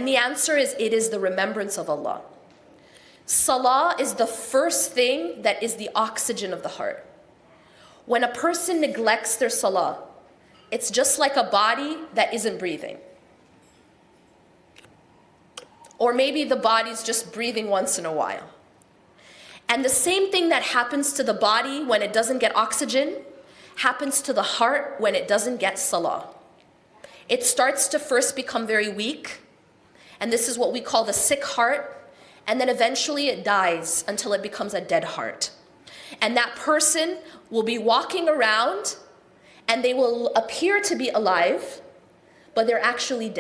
And the answer is, it is the remembrance of Allah. Salah is the first thing that is the oxygen of the heart. When a person neglects their salah, it's just like a body that isn't breathing. Or maybe the body's just breathing once in a while. And the same thing that happens to the body when it doesn't get oxygen happens to the heart when it doesn't get salah. It starts to first become very weak, and this is what we call the sick heart, and then eventually it dies until it becomes a dead heart. And that person will be walking around and they will appear to be alive, but they're actually dead.